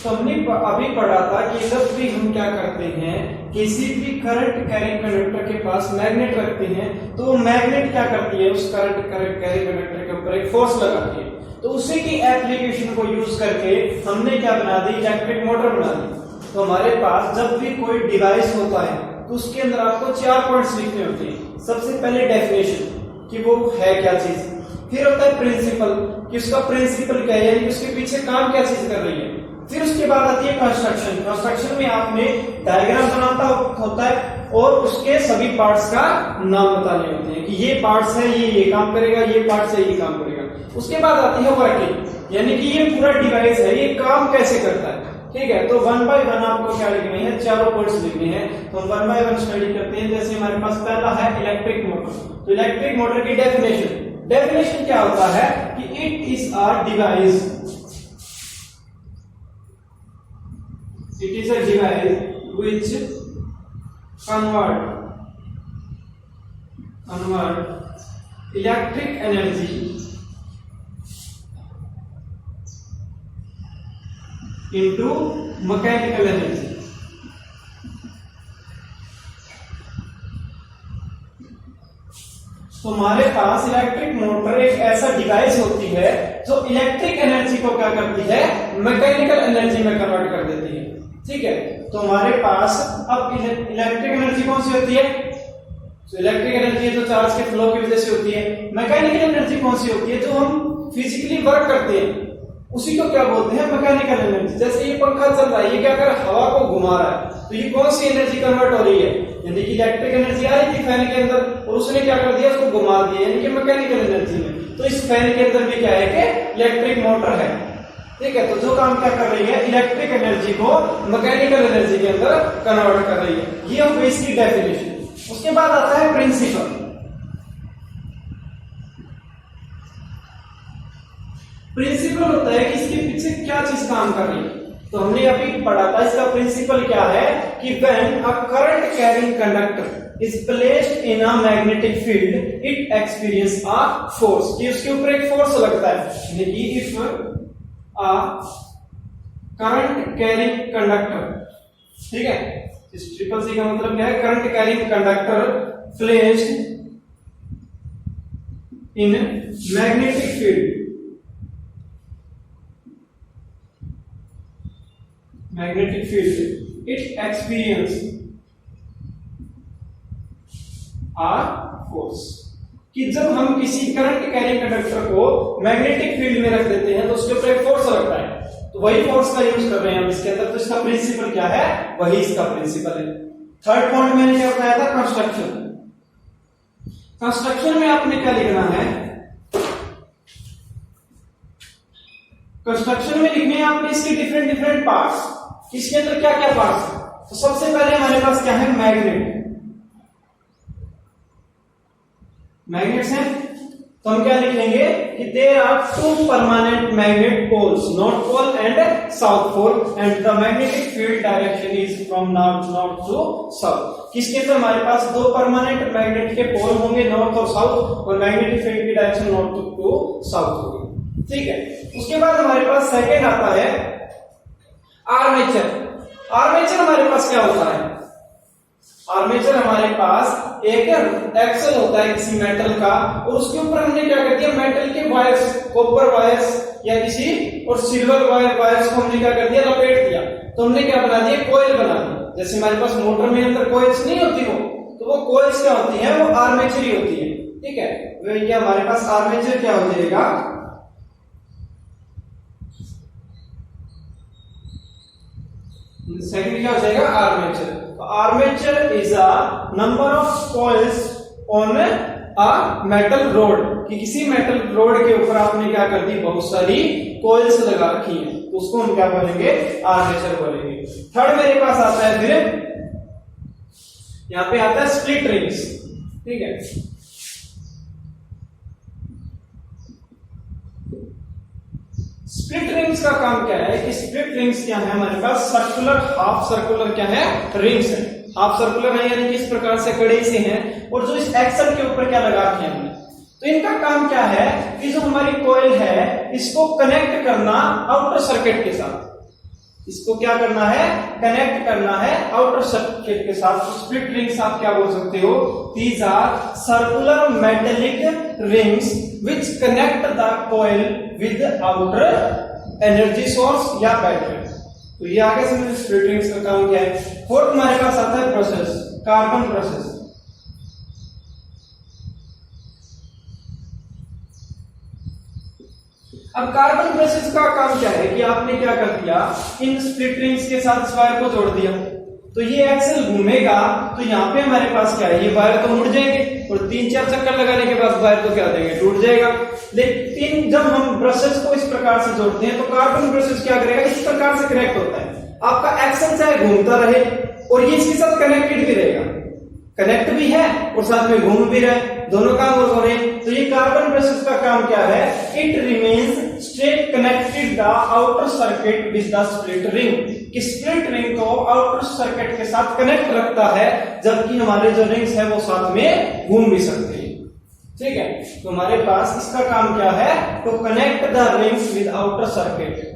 तो हमने अभी पढ़ा था कि जब भी हम क्या करते हैं, किसी भी करंट कैरिंग कंडक्टर के पास मैग्नेट रखते हैं तो वो मैग्नेट क्या करती है, उस करंट कैरिंग कंडक्टर के ऊपर एक फोर्स लगाती है। तो उसी की एप्लीकेशन को यूज करके हमने क्या बना दी, इलेक्ट्रिक मोटर बना दी। तो हमारे पास जब भी कोई डिवाइस होता है तो उसके अंदर आपको 4 पॉइंट्स लिखने होते हैं। सबसे पहले डेफिनेशन कि वो है क्या चीज, फिर होता है प्रिंसिपल कि उसका प्रिंसिपल क्या है, यानी उसके पीछे काम क्या चीज कर रही है। फिर उसके बाद आती है कंस्ट्रक्शन। कंस्ट्रक्शन में आपने डायग्राम बनाता होता है और उसके सभी पार्ट्स का नाम बताने होते हैं कि ये पार्ट्स है, ये काम करेगा, ये पार्ट्स है, ये काम करेगा। उसके बाद आती है वर्किंग, यानी कि ये पूरा डिवाइस है, ये काम कैसे करता है। ठीक है, तो 1 बाय 1 आपको क्या लिखने हैं, चारों पॉइंट्स लिखने हैं। तो हम 1 बाय 1 स्टडी करते हैं। जैसे हमारे पास पहला है इलेक्ट्रिक मोटर। तो इलेक्ट्रिक मोटर की डेफिनेशन क्या होता है कि it is a device, it is a device which convert electric energy into mechanical energy। तो हमारे पास इलेक्ट्रिक मोटर एक ऐसा डिवाइस होती है जो इलेक्ट्रिक एनर्जी को क्या करती है, मैकेनिकल एनर्जी में कन्वर्ट कर देती है। ठीक है, तो हमारे पास अब इलेक्ट्रिक एनर्जी कौन सी होती है, तो इलेक्ट्रिक एनर्जी जो चार्ज के फ्लो की वजह से होती है। मैकेनिकल एनर्जी कौन सी होती है, जो हम फिजिकली वर्क करते हैं उसी को क्या बोलते हैं, मैकेनिकल एनर्जी। जैसे ये पंखा चल रहा है, ये क्या कर रहा है, हवा को घुमा रहा है, तो ये कौन सी एनर्जी कन्वर्ट हो रही है, यानी कि इलेक्ट्रिक एनर्जी आ रही थी फैन के अंदर और उसने क्या कर दिया, उसको घुमा दिया, यानी कि मैकेनिकल एनर्जी में। तो इस फैन के अंदर भी क्या है कि इलेक्ट्रिक मोटर है। ठीक है, तो जो काम क्या कर रही है, इलेक्ट्रिक एनर्जी को मैकेनिकल एनर्जी के अंदर कन्वर्ट कर रही है। ये हो गई इसकी डेफिनेशन। उसके बाद आता है प्रिंसिपल। प्रिंसिपल होता है कि इसके पीछे क्या चीज काम कर रही है। तो हमने अभी पढ़ा था इसका प्रिंसिपल क्या है कि when a current carrying conductor is placed in a magnetic field it experience a force, कि उसके ऊपर एक फोर्स लगता है। यानी कि if a current carrying conductor, ठीक है, इस ट्रिपल सी का मतलब क्या है, current carrying conductor placed in magnetic field, magnetic field it experience a force, कि जब हम किसी करंट कैरिंग कंडक्टर को मैग्नेटिक फील्ड में रख देते हैं तो उसके ऊपर एक फोर्स लगता है। तो वही फोर्स का यूज कर रहे हैं हम इसके अंदर। तो इसका प्रिंसिपल क्या है, वही इसका प्रिंसिपल है। थर्ड पॉइंट मैंने क्या बताया था, कंस्ट्रक्शन। कंस्ट्रक्शन में आपने क्या लिखना है, कंस्ट्रक्शन में लिखने हैं आपने इसके डिफरेंट पार्ट्स। इसके अंदर क्या क्या पार्ट्स है, तो सबसे पहले हमारे पास क्या है, मैग्नेट्स हैं। तो हम क्या लिखेंगे कि there are 2 permanent magnet poles, north pole and south pole, and the magnetic field direction is from north to south. किसके अंदर हमारे पास 2 परमानेंट मैग्नेट के पोल होंगे, नॉर्थ और साउथ, और मैग्नेटिक फील्ड की डायरेक्शन नॉर्थ टू साउथ होगी। ठीक है, उसके बाद हमारे पास सेकेंड आता है आर्मेचर। आर्मेचर हमारे पास क्या होता है, आर्मेचर हमारे पास एक एक्सल होता है किसी मेटल का, और उसके ऊपर हमने क्या कर दिया, मेटल के वायर्स, कॉपर वायर्स या किसी और सिल्वर वायर्स को हमने क्या कर दिया, लपेट दिया। तो हमने क्या बना दिया, कोयल बना दी। जैसे हमारे पास मोटर में अंदर कोयल्स नहीं होती वो, तो वो कोयल्स क्या होती है, वो आर्मेचर ही होती है। ठीक है, वही हमारे पास आर्मेचर क्या हो जाएगा, सेकंड क्या हो जाएगा, armature. Armature is a number of coils on a metal road, कि किसी मेटल रोड के ऊपर आपने क्या कर दी, बहुत सारी कॉइल्स लगा रखी है, तो उसको हम क्या बोलेंगे, आर्मेचर बोलेंगे। थर्ड मेरे पास आता है, फिर यहां पे आता है स्प्लिट रिंग्स। ठीक है, स्प्लिट रिंग्स का काम क्या है कि स्प्लिट रिंग्स क्या है, हमारे पास सर्कुलर, हाफ सर्कुलर क्या है, रिंग्स है। हाफ सर्कुलर है यानी कि इस प्रकार से कड़े से हैं, और जो इस एक्सल के ऊपर क्या लगा रखे हैं हमने। तो इनका काम क्या है कि जो हमारी कॉइल है इसको कनेक्ट करना आउटर सर्किट के साथ। इसको क्या करना है, कनेक्ट करना है आउटर सर्किट के साथ। तो स्प्लिट रिंग्स आप क्या बोल सकते हो, these are circular metallic rings which connect the coil with outer energy source या बैटरी। तो ये आगे से स्प्लिट रिंग्स का काम क्या है। फोर्थ हमारे पास आता है प्रोसेस, कार्बन प्रोसेस। अब कार्बन प्रोसेस का काम क्या है कि आपने क्या कर दिया, इन स्प्लिट रिंग्स के साथ इस वायर को जोड़ दिया, तो ये एक्सेल घूमेगा, तो यहाँ पे हमारे पास क्या है, ये वायर तो मुड़ जाएंगे और 3-4 चक्कर लगाने के बाद वायर को क्या देंगे, टूट जाएगा। लेकिन जब हम ब्रशेस को इस प्रकार से जोड़ते हैं तो कार्बन ब्रशेस क्या करेगा, इस प्रकार से कनेक्ट होता है। आपका एक्सेल चाहे घूमता रहे और ये इसके साथ कनेक्टेड भी रहेगा, कनेक्ट भी है और साथ में घूम भी रहे, दोनों काम हो रहे हैं। तो ये कार्बन ब्रशेस का काम क्या है, it remains straight connected the outer circuit with the split ring, कि स्प्लिट रिंग को आउटर सर्किट के साथ कनेक्ट रखता है, जबकि हमारे जो रिंग्स है वो साथ में घूम भी सकते हैं। ठीक है, तो हमारे पास इसका काम क्या है, to connect the rings with outer circuit.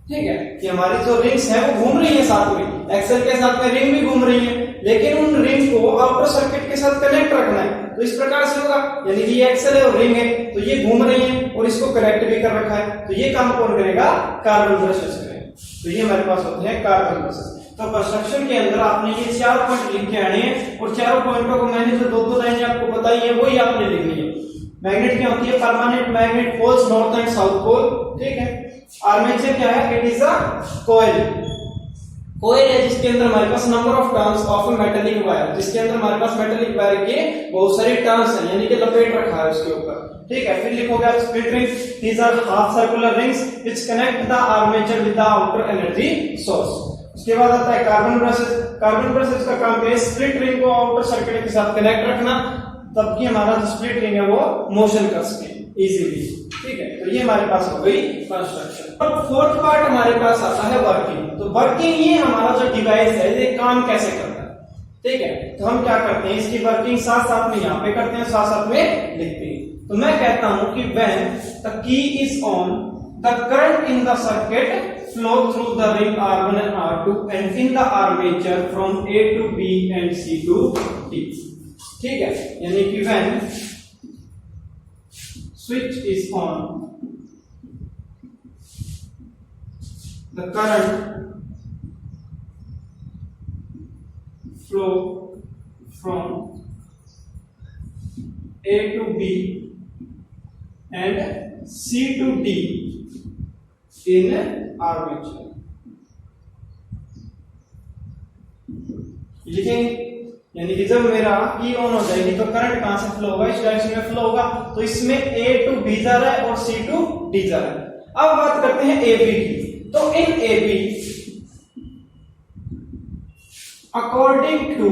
ठीक है, कि हमारी जो रिंग्स है वो घूम रही है साथ में, एक्सेल के साथ में रिंग भी घूम रही है, लेकिन उन रिंग्स को आउटर सर्किट के साथ कनेक्ट रखना है। तो इस प्रकार से होगा, यानी कि ये एक्सेल है और रिंग है, तो ये घूम रही है और इसको कनेक्ट भी कर रखा है, तो ये काम कौन करेगा, कार्बन ब्रशेस करेंगे। तो ये हमारे पास होते हैं कार्बन ब्रशेस। तो कंस्ट्रक्शन के अंदर आपने ये 4 पॉइंट लिख के आने हैं और चारों पॉइंटों को मैंने जो 2-2 लाइनें आपको बताई है वही आपने लिखनी है। मैग्नेट क्या होती है, permanent magnet poles north and south pole. ठीक है, आर्मेचर क्या है, it is a coil, coil है जिसके अंदर हमारे पास number of turns of a metallic wire, जिसके अंदर हमारे पास मेटेलिक वायर के बहुत सारे टर्न्स हैं, यानी कि लपेट रखा है उसके ऊपर। ठीक है, फिर लिखोगे आप split rings, these are half circular rings which connect the armature with the outer energy source. उसके बाद आता है कार्बन ब्रशेस। कार्बन ब्रशेस का काम है स्प्लिट रिंग को आउटर सर्किट के साथ कनेक्ट रखना, तबकि हमारा जो स्प्लिट रिंग है वो मोशन कर सके इजीली। ठीक है, तो ये हमारे पास हो गई कंस्ट्रक्शन। अब फोर्थ पार्ट हमारे पास आता है वर्किंग। तो वर्किंग, ये हमारा जो डिवाइस है ये काम कैसे करता है। ठीक है, तो हम क्या करते हैं, इसकी वर्किंग साथ साथ में यहाँ पे करते हैं, साथ साथ में लिखते हैं। तो मैं कहता हूं कि when the key is on, the current in the circuit flow through the ring R1 and R2 and in the armature from A to B and C to D। ठीक है, यानी कि when switch is on, the current flow from A to B and C to D in armature। लिखेंगे, यानी कि जब मेरा की ऑन हो जाएगी तो करंट कहां से फ्लो होगा, इस डायरेक्शन में फ्लो होगा, तो इसमें A to B जा रहा है और C to D जा रहा है। अब बात करते हैं AB की। तो in AB according to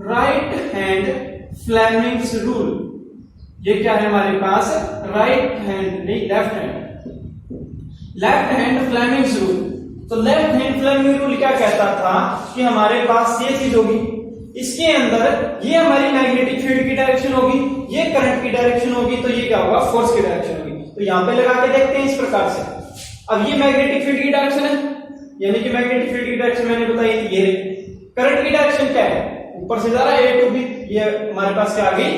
right hand Fleming's rule, ये क्या है हमारे पास, राइट हैंड नहीं लेफ्ट हैंड फ्लेमिंग्स रूल। तो लेफ्ट हैंड फ्लेमिंग रूल क्या कहता था कि हमारे पास ये चीज होगी, इसके अंदर ये हमारी मैग्नेटिक फील्ड की डायरेक्शन होगी, ये करंट की डायरेक्शन होगी, तो ये क्या होगा, फोर्स की डायरेक्शन होगी। तो यहां पे लगा के देखते हैं इस प्रकार से। अब ये मैग्नेटिक फील्ड की डायरेक्शन है, यानी कि मैग्नेटिक फील्ड की डायरेक्शन मैंने बताई थी, ये करंट की डायरेक्शन क्या है, ऊपर से जा रहा है A to B, ये हमारे पास क्या आ गई,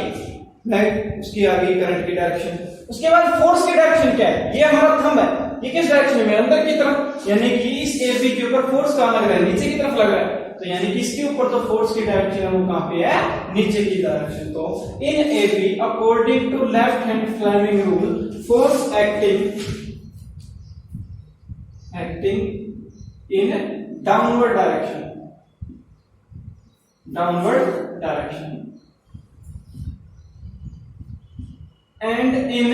उसकी आ गई करंट की डायरेक्शन। उसके बाद फोर्स की डायरेक्शन क्या है, ये हमारा थंब है, ये किस डायरेक्शन में, अंदर की तरफ, यानी कि इस AB के ऊपर फोर्स कहां लग रहा है, नीचे की तरफ लग रहा है, तो यानी कि इसके ऊपर तो फोर्स की डायरेक्शन है वो कहां पे है, नीचे की डायरेक्शन। तो in AB according to left hand Fleming rule, force acting in downward direction and in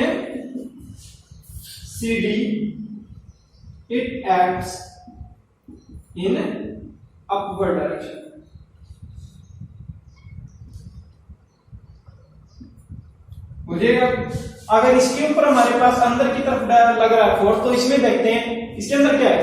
CD it acts in upward direction। बुझेगा, अगर इसके ऊपर हमारे पास अंदर की तरफ लग रहा है फोर्स, तो इसमें देखते हैं इसके अंदर क्या है,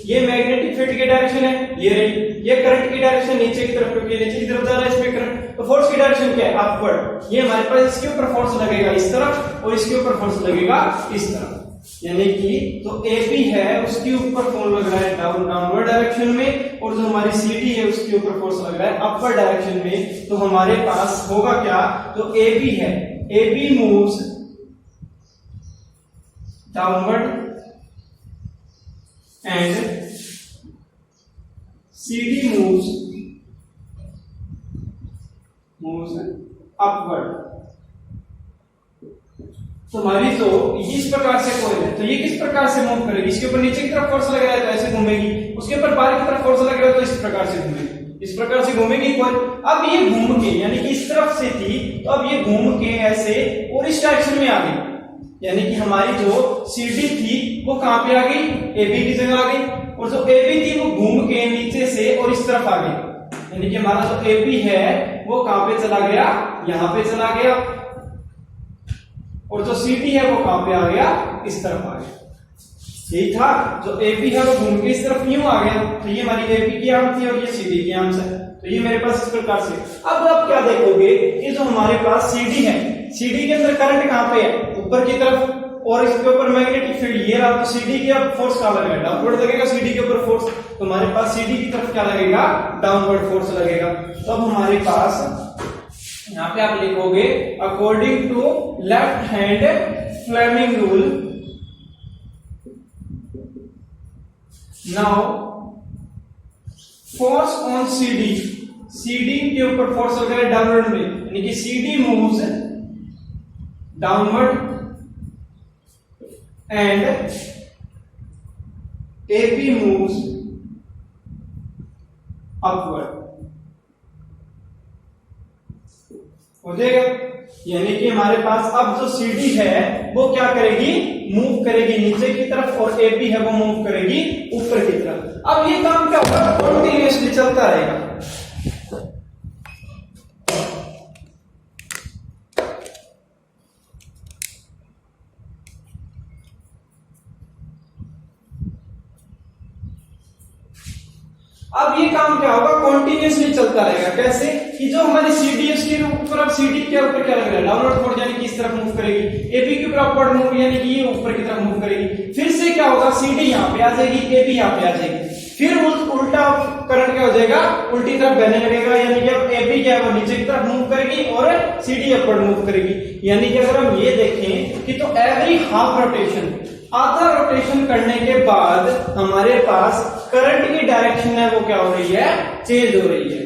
ये मैग्नेटिक फील्ड की डायरेक्शन है, ये करंट की डायरेक्शन नीचे की तरफ, क्योंकि नीचे की तरफ जा रहा है इसमें करंट, तो फोर्स की डायरेक्शन क्या है, अपवर्ड। ये हमारे पास इसके ऊपर फोर्स लगेगा इस तरफ और इसके ऊपर फोर्स लगेगा इस तरफ। यानी कि तो AB है उसके ऊपर फोर्स लग रहा है डाउनवर्ड डायरेक्शन में, और जो हमारी CD है उसके ऊपर फोर्स लग रहा है अपवर्ड डायरेक्शन में। तो हमारे पास होगा क्या, तो AB है, AB moves downward and CD moves upward. तो हमारी तो इस प्रकार से कॉइल है, तो ये किस प्रकार से मूव करेगी, इसके ऊपर नीचे की तरफ फोर्स लग रहा है तो ऐसे घूमेगी, उसके ऊपर बाहर की तरफ फोर्स लग रहा है तो इस प्रकार से घूमेगी, इस प्रकार से घूमेगी कॉइल। अब ये घूम के, यानी कि इस तरफ से थी तो अब ये घूम के ऐसे और इस डायरेक्शन में आ गई, यानी कि हमारी जो CD थी वो कहां पे आ गई, AB की जगह आ गई, और जो AB थी वो घूम के नीचे से और इस तरफ आ गई, यानी कि हमारा जो AB है वो कहां पे चला गया, यहां पे चला गया, और जो CD है वो कहां पे आ गया, इस तरफ आ गया। यही था, जो AB है वो घूम के इस तरफ यूं आ गया, तो ये हमारी AB की आर्म थी और ये CD की आर्म है, तो ये मेरे पास इस प्रकार से। अब आप क्या देखोगे कि जो हमारे पास CD है, CD के अंदर करंट कहां पे है, ऊपर की तरफ, और इसके ऊपर मैग्नेटिक फील्ड ये रहा, तो CD की अब फोर्स कहां लगेगा, डाउनवर्ड लगेगा CD के ऊपर फोर्स, तो हमारे पास CD की तरफ क्या लगेगा, डाउनवर्ड फोर्स लगेगा। तो अब हमारे पास यहां पे आप लिखोगे according to left hand Fleming rule, now force on CD के ऊपर फोर्स लग रहा है डाउनवर्ड में, यानी कि CD moves downward and AB moves upward, हो जाएगा। यानी कि हमारे पास अब जो CD है वो क्या करेगी, मूव करेगी नीचे की तरफ, और AB है वो मूव करेगी ऊपर की तरफ। अब ये काम क्या होगा, कंटिन्यूअसली चलता रहेगा। अब ये काम क्या होगा, कंटिन्यूअसली चलता रहेगा। कैसे कि जो हमारी CD है उसके ऊपर, अब CD के ऊपर क्या लग रहा है, डाउनवर्ड फोर्स, यानी कि इस तरफ मूव करेगी, AB के ऊपर अपवर्ड मूव, यानी कि ये ऊपर की तरफ मूव करेगी। फिर से क्या होगा, CD यहां पे आ जाएगी, AB यहां पे आ जाएगी, फिर उल्टा करंट क्या हो जाएगा, उल्टी तरफ बहने लगेगा, यानी कि अब AB क्या है वो नीचे की तरफ मूव करेगी और CD अपवर्ड मूव करेगी। यानी कि अगर हम ये देखें कि तो एवरी हाफ रोटेशन, आधा रोटेशन करने के बाद हमारे पास करंट की डायरेक्शन है वो क्या हो रही है, चेंज हो रही है,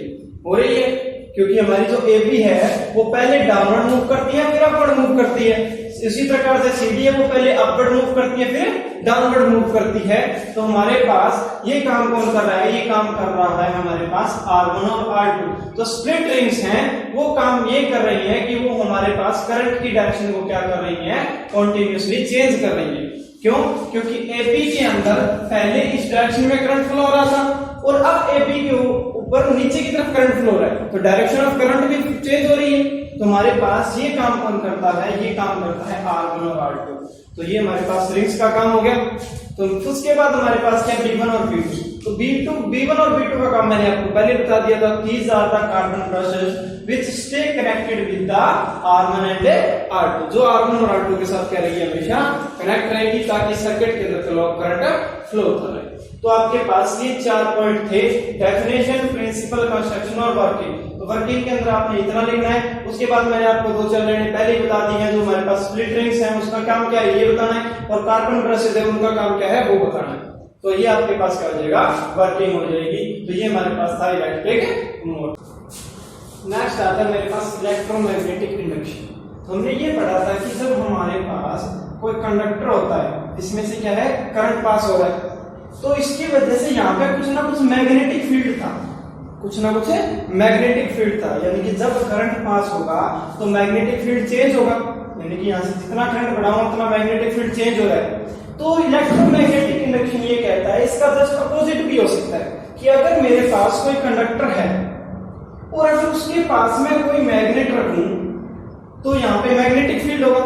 क्योंकि हमारी जो AB है वो पहले डाउनवर्ड मूव करती है फिर अपवर्ड मूव करती है। इसी प्रकार से CD है वो पहले अपवर्ड मूव करती है फिर डाउनवर्ड मूव करती है। तो हमारे पास ये काम कौन कर रहा है, ये काम कर रहा है हमारे पास R1 और R2। तो स्प्लिट रिंग्स हैं वो काम ये कर रही है कि वो हमारे पास करंट की डायरेक्शन को क्या कर रही है, कंटिन्यूअसली चेंज कर रही है। क्यों, क्योंकि AB के अंदर पहले इस डायरेक्शन में करंट फ्लो हो रहा था और अब AB के ऊपर नीचे की तरफ करंट फ्लो हो रहा है, तो डायरेक्शन ऑफ करंट भी चेंज हो रही है। तो हमारे पास ये काम कौन करता है, ये काम करता है R1 और R2। तो ये हमारे पास रिंग्स का काम हो गया। तो उसके बाद हमारे पास क्या, B1 और B2। तो B1 और B2 का काम मैंने आपको पहले बता दिया था, these are the carbon brushes which stay connected with the R1 and R2। जो R1 और R2 के साथ क्या रहेगी, हमेशा कनेक्ट रहेगी ताकि सर्किट के अंदर करंट फ्लो होता रहे। तो आपके पास ये 4 पॉइंट थे, डेफिनेशन, प्रिंसिपल, कंस्ट्रक्शन और वर्किंग। तो वर्किंग के अंदर आपने इतना लिखना है। उसके बाद मैंने आपको 2-4 लाइनें पहले ही बता दी हैं। जो हमारे पास स्प्लिट रिंग्स हैं उसका काम क्या है ये बताना है, और कार्बन ब्रशेस है उनका काम क्या है वो बताना है। तो ये आपके पास क्या हो जाएगा, वर्किंग हो जाएगी। तो ये हमारे पास था इलेक्ट्रिक मोटर। नेक्स्ट आता है मेरे पास इलेक्ट्रोमैग्नेटिक इंडक्शन। तो हमने ये पढ़ा था कि जब हमारे पास कोई कंडक्टर होता है, इसमें से क्या है, करंट पास हो रहा है, तो इसकी वजह से यहाँ पे कुछ ना कुछ मैग्नेटिक फील्ड था, यानी कि जब करंट पास होगा तो मैग्नेटिक फील्ड चेंज होगा, यानी कि यहाँ से जितना करंट बढ़ाऊंगा उतना मैग्नेटिक फील्ड चेंज हो रहा है। तो इलेक्ट्रोमैग्नेटिक इंडक्शन ये कहता है, इसका जस्ट अपोजिट भी हो सकता है कि अगर मेरे पास कोई कंडक्टर है और अगर उसके पास में कोई मैग्नेट रखूं तो यहाँ पे मैग्नेटिक फील्ड होगा।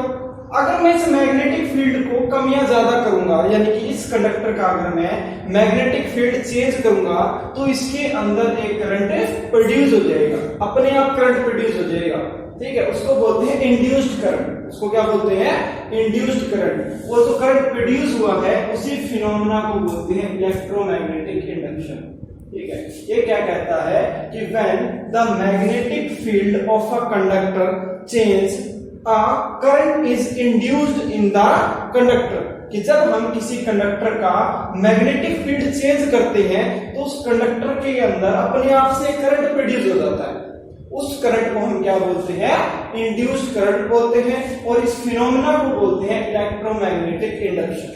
अगर मैं इस मैग्नेटिक फील्ड को कम या ज्यादा करूंगा, यानी कि इस कंडक्टर का अगर मैं मैग्नेटिक फील्ड चेंज करूंगा तो इसके अंदर एक करंट प्रोड्यूस हो जाएगा, अपने आप करंट प्रोड्यूस हो जाएगा। ठीक है, उसको बोलते हैं इंड्यूस्ड करंट। उसको क्या बोलते हैं? Induced current. वो जो करंट प्रोड्यूस हुआ है उसी फिनोमेना को बोलते हैं इलेक्ट्रोमैग्नेटिक इंडक्शन। ठीक है, ये क्या कहता है कि when the magnetic field of a conductor change a current is induced in the conductor, कि जब हम किसी कंडक्टर का मैग्नेटिक फील्ड चेंज करते हैं तो उस कंडक्टर के अंदर अपने आप से करंट प्रोड्यूस हो जाता है। उस करंट को हम क्या बोलते हैं? इंड्यूस्ड करंट बोलते हैं, और इस फिनोमेना को बोलते हैं इलेक्ट्रोमैग्नेटिक इंडक्शन।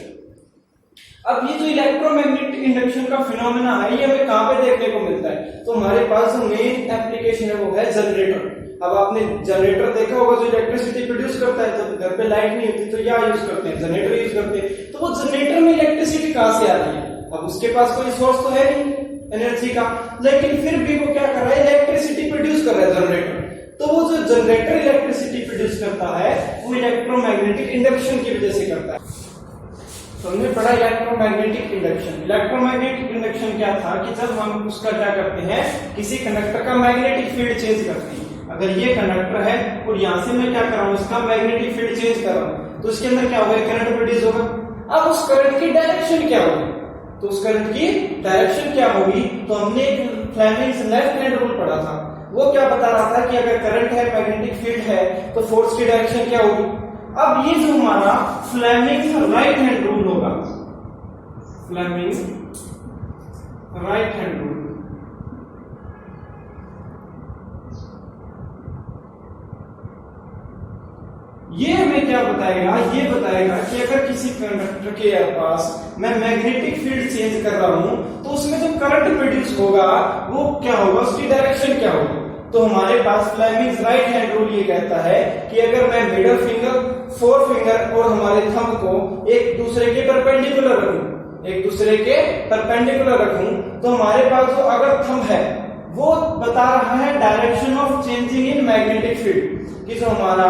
अब ये जो इलेक्ट्रोमैग्नेटिक इंडक्शन का फिनोमेना है ये हमें कहां पे देखने को मिलता है? तो हमारे पास जो मेन एप्लीकेशन है वो है जनरेटर। अब आपने जनरेटर देखा होगा जो इलेक्ट्रिसिटी प्रोड्यूस करता है, जब घर पे लाइट नहीं होती तो क्या यूज करते हैं? जनरेटर यूज करते हैं। तो वो जनरेटर में इलेक्ट्रिसिटी कहां से आ रही है? अब उसके पास कोई सोर्स तो है नहीं एनर्जी का, लेकिन फिर भी वो क्या कर रहा है? इलेक्ट्रिसिटी प्रोड्यूस कर रहा है जनरेटर। तो वो जो जनरेटर इलेक्ट्रिसिटी प्रोड्यूस करता है वो इलेक्ट्रोमैग्नेटिक इंडक्शन की वजह से करता है। तो हमने पढ़ा इलेक्ट्रोमैग्नेटिक इंडक्शन। इलेक्ट्रोमैग्नेटिक इंडक्शन क्या था कि जब हम उसका क्या करते हैं? किसी कंडक्टर का मैग्नेटिक फील्ड चेंज करते हैं। अगर ये कंडक्टर है और यहां से मैं क्या कर रहा हूं? इसका मैग्नेटिक फील्ड चेंज कर रहा हूं, तो इसके अंदर क्या होगा? करंट प्रोड्यूस होगा। अब उस करंट की डायरेक्शन क्या होगी? तो उस करंट की डायरेक्शन क्या होगी? तो हमने एक फ्लेमिंग्स लेफ्ट हैंड रूल पढ़ा था। वो क्या बता रहा था कि अगर करंट है, मैग्नेटिक फील्ड है, तो फोर्स की डायरेक्शन क्या होगी? अब ये जो हमारा फ्लेमिंग्स राइट हैंड रूल होगा, फ्लेमिंग्स राइट हैंड रूल, ये हमें क्या बताएगा? ये बताएगा कि अगर किसी कंडक्टर के पास मैं मैग्नेटिक फील्ड चेंज कर रहा हूं तो उसमें जो करंट प्रोड्यूस होगा वो क्या होगा? उसकी डायरेक्शन क्या होगी? तो हमारे पास फ्लेमिंग्स राइट हैंड रूल ये कहता है कि अगर मैं मिडिल फिंगर, फोर फिंगर और हमारे थंब को एक दूसरे के परपेंडिकुलर रखूं, एक दूसरे के परपेंडिकुलर रखूं, तो हमारे पास जो अगर थंब है वो बता रहा है direction of changing in magnetic field, कि जो हमारा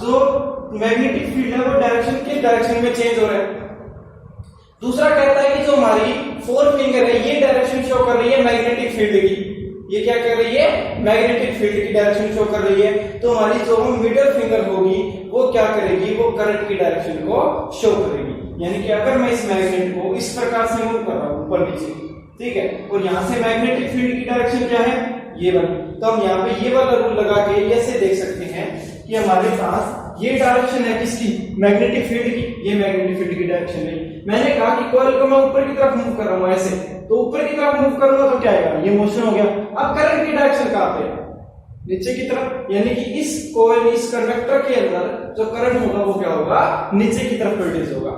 जो मैग्नेटिक फील्ड है वो डायरेक्शन किस डायरेक्शन में चेंज हो रहा है। दूसरा कहता है कि जो हमारी फोर फिंगर है ये डायरेक्शन शो कर रही है मैग्नेटिक फील्ड की, ये क्या कर रही है? मैग्नेटिक फील्ड की डायरेक्शन शो कर रही है। तो हमारी जो मिडिल फिंगर होगी वो क्या करेगी? वो करंट की डायरेक्शन को शो करेगी। यानी कि अगर मैं इस मैग्नेट को इस प्रकार से मूव कर रहा हूं ऊपर नीचे, ठीक है, और यहां से मैग्नेटिक फील्ड की डायरेक्शन क्या है? ये वाली। तो हम यहाँ पे ये वाला रूल लगा के ऐसे देख सकते हैं कि हमारे पास ये डायरेक्शन है किसकी? मैग्नेटिक फील्ड की। ये मैग्नेटिक फील्ड की डायरेक्शन है। मैंने कहा कि कॉइल को मैं ऊपर की तरफ मूव कर रहा हूं ऐसे, तो ऊपर की तरफ मूव करूंगा तो क्या आएगा? ये मोशन हो गया। अब करंट की डायरेक्शन कहां पे? नीचे की तरफ। यानी कि इस कॉइल, इस कंडक्टर के अंदर जो करंट होगा वो क्या होगा? नीचे की तरफ प्रोड्यूस होगा।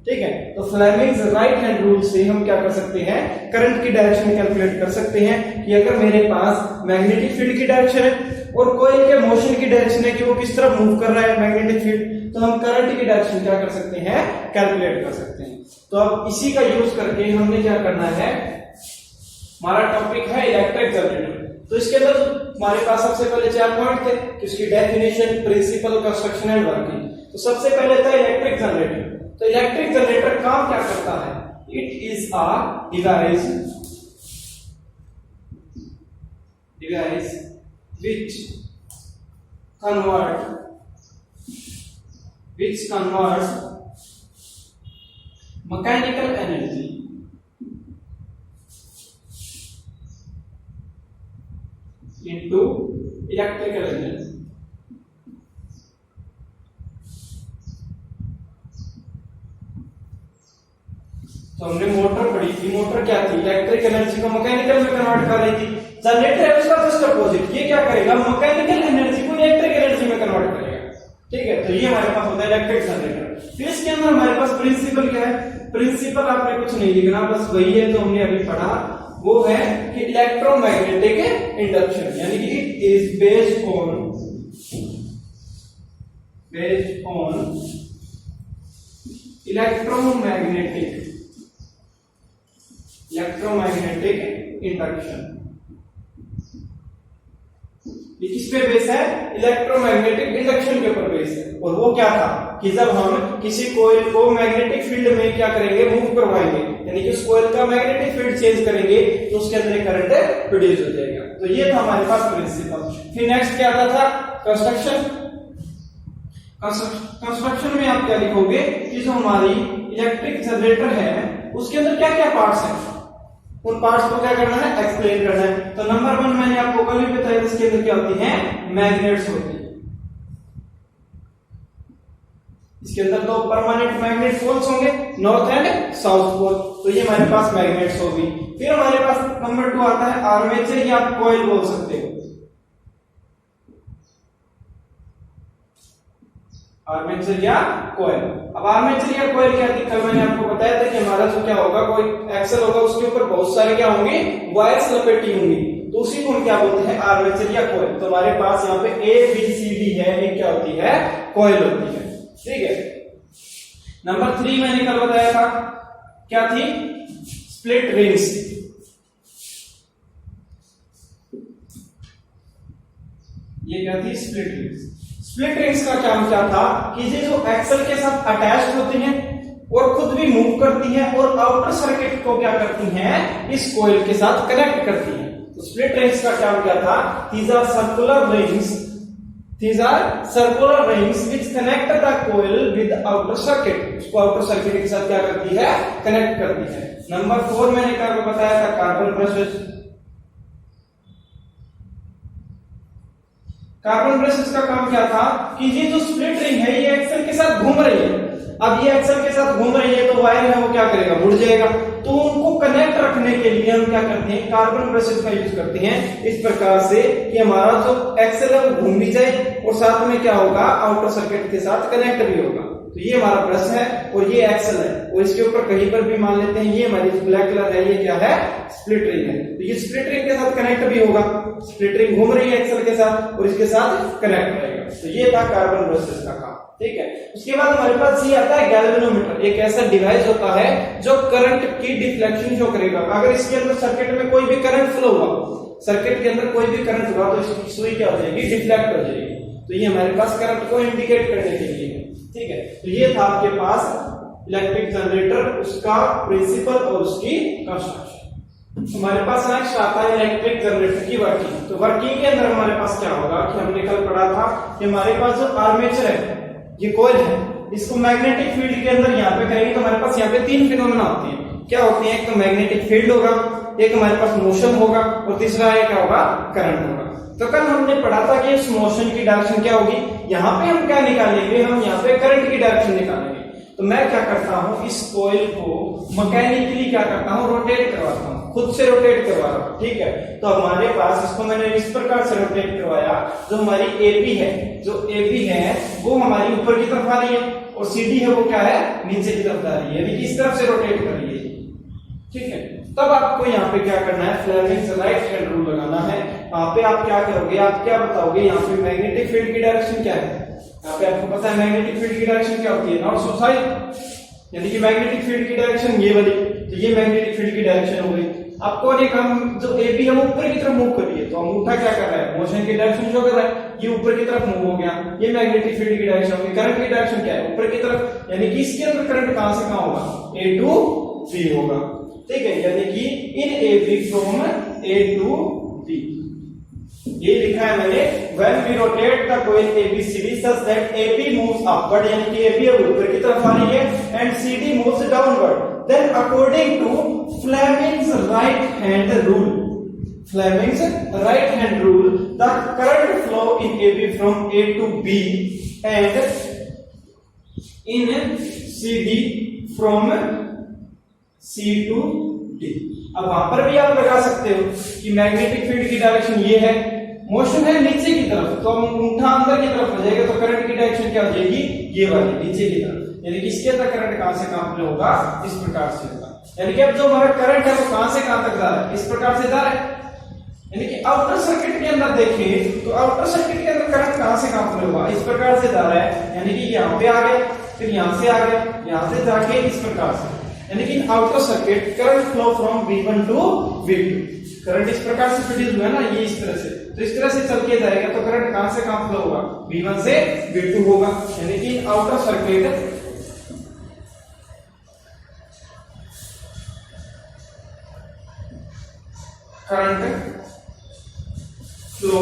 ठीक है, तो फ्लेमिंग्स राइट हैंड रूल से हम क्या कर सकते हैं? करंट की डायरेक्शन कैलकुलेट कर सकते हैं कि अगर मेरे पास मैग्नेटिक फील्ड की डायरेक्शन है और कोई के मोशन की डायरेक्शन है कि वो किस तरफ मूव कर रहा है मैग्नेटिक फील्ड, तो हम करंट की डायरेक्शन क्या कर सकते हैं? कैलकुलेट कर सकते हैं। तो अब इसी का यूज करके हमने क्या करना है? हमारा टॉपिक है इलेक्ट्रिक जनरेटर। तो इसके अंदर हमारे पास सबसे पहले 4 पॉइंट थे कि उसकी definition, principle, construction and working. तो सबसे पहले था इलेक्ट्रिक जनरेटर। तो इलेक्ट्रिक जनरेटर काम क्या करता है? It is a device which converts mechanical energy into electrical energy। तो हमने मोटर पढ़ी थी। मोटर क्या थी? इलेक्ट्रिक एनर्जी को मैकेनिकल में कन्वर्ट कर रही थी। जनरेटर है उसका जस्ट अपोजिट, ये क्या करेगा? मैकेनिकल एनर्जी को इलेक्ट्रिक एनर्जी में कन्वर्ट करेगा। ठीक है, तो ये हमारे पास होता है इलेक्ट्रिक जनरेटर। फिर इसके अंदर हमारे पास प्रिंसिपल क्या है? प्रिंसिपल आपने कुछ नहीं लिखना, बस वही है जो हमने अभी पढ़ा, वो है कि इलेक्ट्रोमैग्नेटिक इंडक्शन, यानी कि it is based on electromagnetic induction. ये किस पे बेस है? इलेक्ट्रोमैग्नेटिक इंडक्शन के ऊपर बेस है। और वो क्या था कि जब हम किसी कॉइल को मैग्नेटिक फील्ड में क्या करेंगे? मूव करवाएंगे, यानी कि उस कॉइल का मैग्नेटिक फील्ड चेंज करेंगे तो उसके अंदर करंट प्रोड्यूस हो जाएगा। तो ये था हमारे पास प्रिंसिपल। फिर नेक्स्ट क्या आता था? कंस्ट्रक्शन। कंस्ट्रक्शन में आप क्या लिखोगे कि जो हमारी इलेक्ट्रिक जनरेटर है उसके अंदर क्या क्या पार्ट्स हैं, उन पार्ट्स को क्या करना है, एक्सप्लेन करना है। तो नंबर 1 मैंने आपको कल भी बताया, इसके अंदर क्या होती है, मैग्नेट्स होती है। इसके अंदर दो परमानेंट मैग्नेट पोल्स होंगे, नॉर्थ एंड साउथ पोल, तो ये हमारे पास मैग्नेट्स होगी। फिर हमारे पास नंबर 2 आता है आर्मेचर या आप कॉइल बोल सकते हो, आर्मेचर या कॉइल। अब आर्मेचर या कॉइल क्या थी, कल मैंने आपको बताया था कि हमारा जो क्या होगा, कोई एक्सल होगा, उसके ऊपर बहुत सारे क्या होंगे, वायर्स लपेटी होंगी, तो उसी को हम क्या बोलते हैं, आर्मेचर या कॉइल। तो हमारे पास यहाँ पे ABCD है, ये क्या होती है, कॉइल होती है, ठीक है। नंबर 3 मैंने कल बताया था, क्या थी, स्प्लिट रिंग्स। ये क्या थी, स्प्लिट रिंग्स। स्प्लिट रिंग्स का काम क्या था कि ये जो एक्सल के साथ अटैच्ड होती हैं और खुद भी मूव करती हैं और आउटर सर्किट को क्या करती हैं, इस कॉइल के साथ कनेक्ट करती हैं। तो स्प्लिट रिंग्स का काम क्या था, these are circular rings which connect the coil with outer circuit, उसको आउटर सर्किट के साथ क्या करती है, कनेक्ट करती है। नंबर 4 मैंने क्या बताया था, कार्बन ब्रशेस। कार्बन ब्रशेस का काम क्या था कि ये जो स्प्लिट रिंग है ये एक्सल के साथ घूम रही है। अब ये एक्सल के साथ घूम रही है तो वायर है वो क्या करेगा, मुड़ जाएगा। तो उनको कनेक्ट रखने के लिए हम क्या करते हैं, कार्बन ब्रशेस का यूज करते हैं, इस प्रकार से कि हमारा जो एक्सल है वो घूम भी जाए और साथ में क्या होगा, आउटर सर्किट के साथ कनेक्ट भी होगा। तो ये हमारा ब्रश है और ये एक्सल है, और इसके ऊपर कहीं पर भी मान लेते हैं ये हमारी ब्लैक कलर है, ये क्या है, स्प्लिट रिंग है। तो ये स्प्लिट रिंग के साथ कनेक्ट भी होगा, स्प्लिट रिंग घूम रही है एक्सल के साथ और इसके साथ कनेक्ट रहेगा। तो ये था कार्बन ब्रशेस का काम, ठीक है। उसके बाद हमारे पास ये आता है गैल्वेनोमीटर, एक ऐसा डिवाइस होता है जो करंट की डिफ्लेक्शन शो करेगा। अगर इसके अंदर सर्किट में कोई भी करंट फ्लो हुआ, सर्किट के अंदर कोई भी करंट हुआ तो इसकी सुई क्या हो जाएगी, डिफ्लेक्ट हो जाएगी। तो ये हमारे पास करंट को इंडिकेट करने के लिए है, ठीक है। तो ये था आपके पास इलेक्ट्रिक जनरेटर, उसका प्रिंसिपल और उसकी कंस्ट्रक्शन। हमारे पास नेक्स्ट आता है इलेक्ट्रिक जनरेटर की वर्किंग। तो वर्किंग के अंदर हमारे पास क्या होगा कि हमने कल पढ़ा था कि हमारे पास जो आर्मेचर है, ये कॉइल है, इसको मैग्नेटिक फील्ड के अंदर यहाँ पे करेंगे तो हमारे पास यहाँ पे 3 फिनोमेना होती हैं। क्या होती है, एक तो मैग्नेटिक फील्ड होगा, एक हमारे पास मोशन होगा और तीसरा है क्या होगा, करंट होगा। तो कल हमने पढ़ा था कि इस मोशन की डायरेक्शन क्या होगी, यहाँ पे हम क्या निकालेंगे, हम यहाँ पे करंट की डायरेक्शन निकालेंगे। तो मैं क्या करता हूँ, इस कॉइल को मैकेनिकली क्या करता हूँ, रोटेट करवाता हूँ, खुद से रोटेट करवा रहा हूँ, ठीक है। तो हमारे पास इसको मैंने इस प्रकार से रोटेट करवाया, जो हमारी AB है, जो AB है वो हमारी ऊपर की तरफ आ रही है और CD है वो क्या है, नीचे की तरफ आ रही है, यानी कि इस तरफ से रोटेट कर रही है, ठीक है। तब आपको यहाँ पे क्या करना है, फ्लेमिंग्स राइट हैंड रूल लगाना है। यहाँ पे आप क्या करोगे, आप क्या बताओगे, यहाँ पे मैग्नेटिक फील्ड की डायरेक्शन क्या है, यहाँ पे आपको पता है मैग्नेटिक फील्ड की डायरेक्शन क्या होती है, नॉर्थ साउथ साइड, यानी कि मैग्नेटिक फील्ड की डायरेक्शन ये वाली। तो ये मैग्नेटिक फील्ड की डायरेक्शन हो गई। आपको ने काम जो AB है वो ऊपर की तरफ मूव कर रही है, तो अंगूठा क्या कर रहा है, मोशन की डायरेक्शन शो कर रहा है, ये ऊपर की तरफ मूव हो गया, ये मैग्नेटिक फील्ड की डायरेक्शन होगी। करंट की डायरेक्शन क्या है, ऊपर की तरफ, यानी कि इसके अंदर करंट कहां से कहां होगा, A to B होगा, ठीक है। यानी कि इन AB from A to B, ये लिखा है मैंने, when we rotate the coil ABCD such that AB moves upward, यानी कि AB अब ऊपर की तरफ आ रही है and CD moves downward, then according to Fleming's right hand rule, Fleming's right hand rule, the current flow in AB from A to B and in CD from C to D। अब वहां पर भी आप लगा सकते हो कि magnetic field की डायरेक्शन ये है, मोशन है नीचे की तरफ, तो अंगूठा अंदर की तरफ हो जाएगा, तो करंट की डायरेक्शन क्या हो जाएगी, ये वाली नीचे की तरफ, यानी कि इसके अंदर करंट कहां से कहां फ्लो होगा, इस प्रकार से होगा। यानी कि अब जो हमारा करंट है वो कहां से कहां तक जा रहा है, इस प्रकार से जा रहा है। यानी कि आउटर सर्किट के अंदर देखें तो आउटर सर्किट के अंदर करंट कहां से कहां फ्लो होगा, इस प्रकार से जा रहा है, यानी कि यहाँ पे आ गया, फिर यहाँ से आ गया, यहाँ से जाके इस प्रकार से, यानी कि outer circuit current flow from V1 to V2, current इस प्रकार से प्रोड्यूस हुआ ना, ये इस तरह से, तो इस तरह से चल के जाएगा, तो करंट कहां से कहां फ्लो होगा, V1 से V2 होगा। यानी कि outer circuit current flow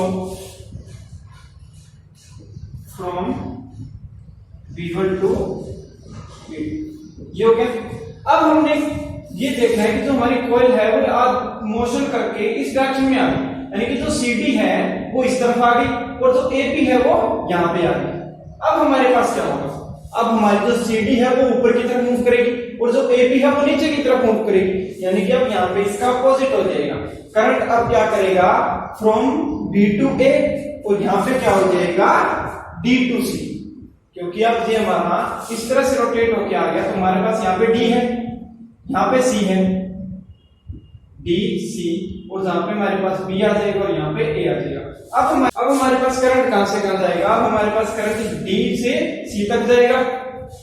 from V1 to V2, ये हो गया। अब हमने ये देखना है कि जो हमारी कॉइल है वो मोशन करके इस डायरेक्शन में आ गई, यानी कि जो CD है वो इस तरफ आ गई और जो AP है वो यहाँ पे आ गई। अब हमारे पास क्या होगा, अब हमारी जो CD है वो ऊपर की तरफ मूव करेगी और जो AP है वो नीचे की तरफ मूव करेगी, यानी कि अब यहाँ पे इसका अपोजिट हो जाएगा। करंट अब क्या करेगा, फ्रॉम B टू A, और यहाँ पे क्या हो जाएगा D टू C, क्योंकि अब ये हमारा इस तरह से रोटेट होके आ गया, तो हमारे पास यहाँ पे D है, यहाँ पे C है, D C, और जहां पे हमारे पास B आ जाएगा और यहाँ पे A आ जाएगा। अब हमारे पास करंट कहां से कहां जाएगा, अब हमारे पास करंट D से C तक जाएगा,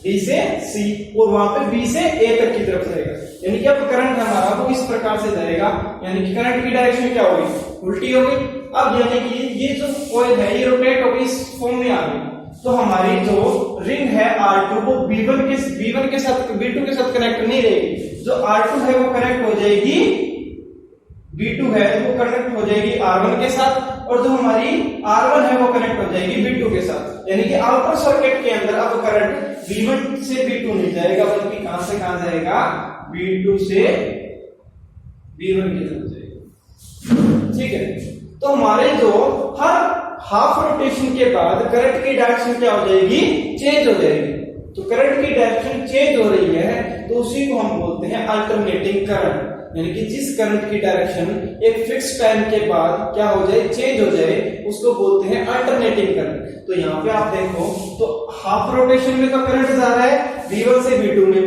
D से C, और वहां पे B से A तक की तरफ जाएगा, यानी कि अब करंट हमारा वो इस प्रकार से जाएगा, यानी कि करंट की डायरेक्शन क्या होगी, उल्टी होगी। अब यानी कि ये जो कॉइल है ये रोटेट होगी, इस फॉर्म में आ गई, तो हमारी जो रिंग है R2 वो B1 के साथ B2 के साथ कनेक्ट नहीं रहेगी, जो R2 है वो कनेक्ट हो जाएगी, B2 है वो कनेक्ट हो जाएगी R1 के साथ, और जो हमारी R1 है वो कनेक्ट हो जाएगी B2 के साथ, यानी कि आउटर सर्किट के अंदर अब करंट B1 से B2 नहीं जाएगा, बल्कि कहां से कहां जाएगा, B2 से B1 की तरफ जाएगा। ठीक है, तो हमारे जो हर हाफ रोटेशन के बाद करंट की डायरेक्शन क्या हो जाएगी, चेंज हो जाएगी। तो करंट की डायरेक्शन चेंज हो रही है तो उसी को हम बोलते हैं अल्टरनेटिंग करंट, यानी कि जिस करंट की डायरेक्शन एक फिक्स टाइम के बाद क्या हो जाए, चेंज हो जाए, उसको बोलते हैं अल्टरनेटिंग करंट। तो यहाँ पे आप देखो तो हाफ रोटेशन में तो करंट जा रहा है V1 से V2 में,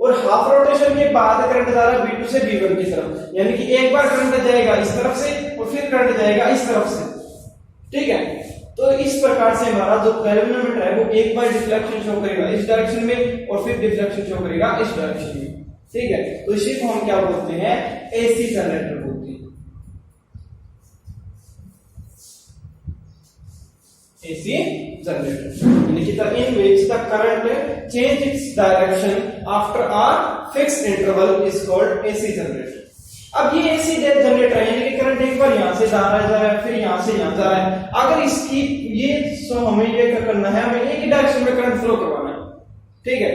और हाफ रोटेशन के बाद करंट जा रहा है V2 से V1 की तरफ, यानी कि एक बार करंट जाएगा इस तरफ से और फिर करंट जाएगा इस तरफ से। ठीक है, तो इस प्रकार से हमारा जो कैल्विनोमीटर है वो एक बार डिफ्लेक्शन शो करेगा इस डायरेक्शन में और फिर डिफ्लेक्शन शो करेगा इस डायरेक्शन में। ठीक है, तो इसी को हम क्या बोलते हैं, AC जनरेटर बोलते हैं, AC जनरेटर, यानी कि in which the current change its direction after a fixed interval is called AC generator. अब ये AC जनरेटर है, यानी कि करंट एक बार यहां से जा रहा है फिर यहां से यहां जा रहा है, अगर इसकी ये सो हमें ये करना है, हमें एक ही डायरेक्शन में करंट फ्लो करवाना है। ठीक है,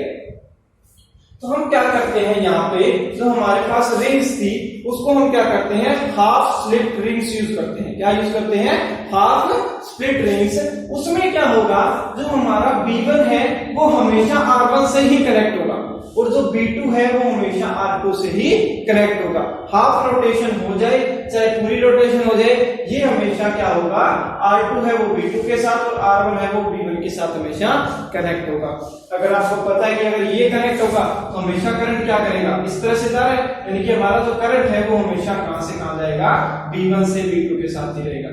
तो हम क्या करते हैं, यहाँ पे जो हमारे पास रिंग्स थी उसको हम क्या करते हैं, हाफ स्प्लिट रिंग्स यूज करते हैं। क्या यूज करते हैं, हाफ स्प्लिट रिंग्स। उसमें क्या होगा, जो हमारा B1 है वो हमेशा R1 से ही कनेक्ट होगा और जो B2 है वो हमेशा R2 से ही कनेक्ट होगा। हाफ रोटेशन हो जाए चाहे पूरी रोटेशन हो जाए, ये हमेशा क्या होगा, R2 है वो B2 के साथ और R1 है वो B1 के साथ हमेशा कनेक्ट होगा। अगर आपको पता है कि अगर ये कनेक्ट होगा तो हमेशा करंट क्या करेगा, इस तरह से जा रहा है, यानी कि हमारा जो करंट है वो हमेशा कहां से कहां जाएगा, B1 से B2 के साथ ही रहेगा,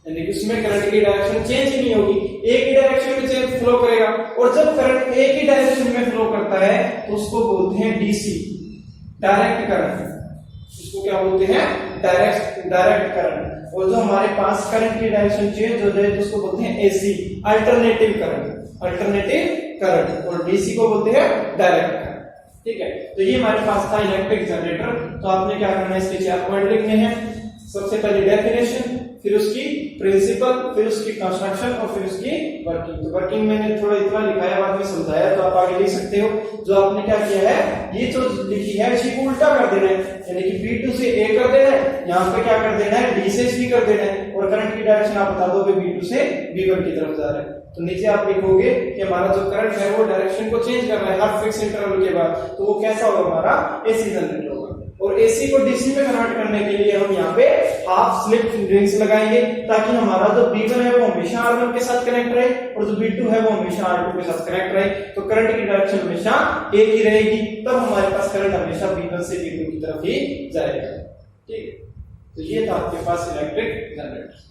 यानी कि उसमें करंट की डायरेक्शन चेंज ही नहीं होगी, एक ही डायरेक्शन में चेंज फ्लो करेगा। और जब करंट एक ही डायरेक्शन में फ्लो करता है तो उसको बोलते हैं DC, डायरेक्ट करंट। इसको क्या बोलते हैं, डायरेक्ट करंट। और जो हमारे पास करंट की डायरेक्शन चेंज हो जाए तो उसको बोलते हैं AC, अल्टरनेटिव करंट। और DC को बोलते हैं डायरेक्ट करंट। ठीक है, तो ये हमारे पास था इलेक्ट्रिक जनरेटर। तो आपने क्या करना है, इसके 4 पॉइंट लिखने हैं। सबसे पहले डेफिनेशन, फिर उसकी प्रिंसिपल, फिर उसकी कंस्ट्रक्शन और फिर उसकी वर्किंग। तो वर्किंग मैंने थोड़ा इतना लिखाया, बाद में समझाया, तो आप आगे लिख सकते हो। जो आपने क्या किया है, ये जो लिखी है इसी को उल्टा कर देना है, यानी कि B2 से A कर देना है, यहाँ पे क्या कर देना है, D से C कर देना है, और करंट की डायरेक्शन आप बता दो B2 से B1 की तरफ जा रहा है। तो नीचे आप लिखोगे कि हमारा जो करंट है वो डायरेक्शन को चेंज कर रहा है हर फिक्स इंटरवल के बाद, तो वो कैसा होगा, हमारा AC जनरेटर होगा। और AC को DC में कन्वर्ट करने के लिए हम यहाँ पे हाफ स्लिप रिंग्स लगाएंगे, ताकि हमारा जो B1 है वो हमेशा R1 के साथ कनेक्ट रहे और जो B2 है वो हमेशा R2 के साथ कनेक्ट रहे। तो करंट की डायरेक्शन हमेशा एक ही रहेगी, तब हमारे पास करंट हमेशा B1 से B2 की तरफ ही जाएगा। ठीक है, तो ये था आपके पास इलेक्ट्रिक जनरेटर।